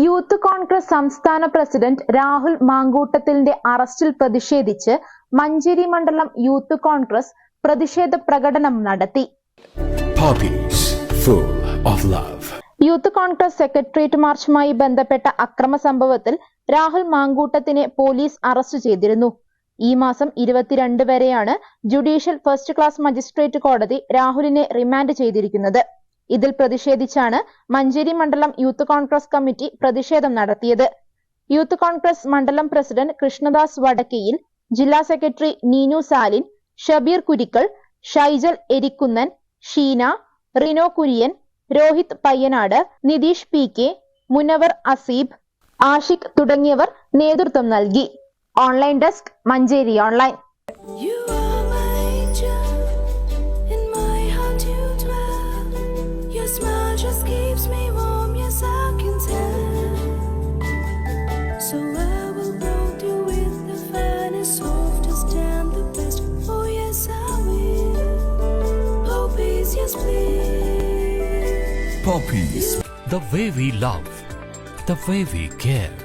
Youth Congress സംസ്ഥാന president Rahul മാങ്കൂട്ടത്തിലിന്റെ അറസ്റ്റിൽ പ്രതിഷേധിച്ച് മഞ്ചേരി മണ്ഡലം യൂത്ത് കോൺഗ്രസ് പ്രതിഷേധ പ്രകടനം നടത്തി. യൂത്ത് കോൺഗ്രസ് സെക്രട്ടേറിയറ്റ് മാർച്ചുമായി ബന്ധപ്പെട്ട അക്രമ സംഭവത്തിൽ രാഹുൽ മാങ്കൂട്ടത്തിനെ പോലീസ് അറസ്റ്റ് ചെയ്തിരുന്നു. ഈ മാസം 22 വരെയാണ് ജുഡീഷ്യൽ ഫസ്റ്റ് ക്ലാസ് മജിസ്ട്രേറ്റ് കോടതി രാഹുലിനെ റിമാൻഡ് ചെയ്തിരിക്കുന്നത്. ഇതിൽ പ്രതിഷേധിച്ചാണ് മഞ്ചേരി മണ്ഡലം യൂത്ത് കോൺഗ്രസ് കമ്മിറ്റി പ്രതിഷേധം നടത്തിയത്. യൂത്ത് കോൺഗ്രസ് മണ്ഡലം പ്രസിഡന്റ് കൃഷ്ണദാസ് വടക്കയിൽ, ജില്ലാ സെക്രട്ടറി നീനു സാലിൻ, ഷബീർ കുരിക്കൾ, ഷൈജൽ എരിക്കുന്നൻ, ഷീന, റിനോ കുര്യൻ, രോഹിത് പയ്യനാട്, നിതീഷ് PK, മുനവർ അസീബ്, ആഷിഖ് തുടങ്ങിയവർ നേതൃത്വം നൽകി. Online desk Manjeri online. Just keeps me warm, yes I can tell. So I will hold you with the finest, softest and the best. Oh yes I will. Poppies, yes please. Poppies, the way we love, the way we care.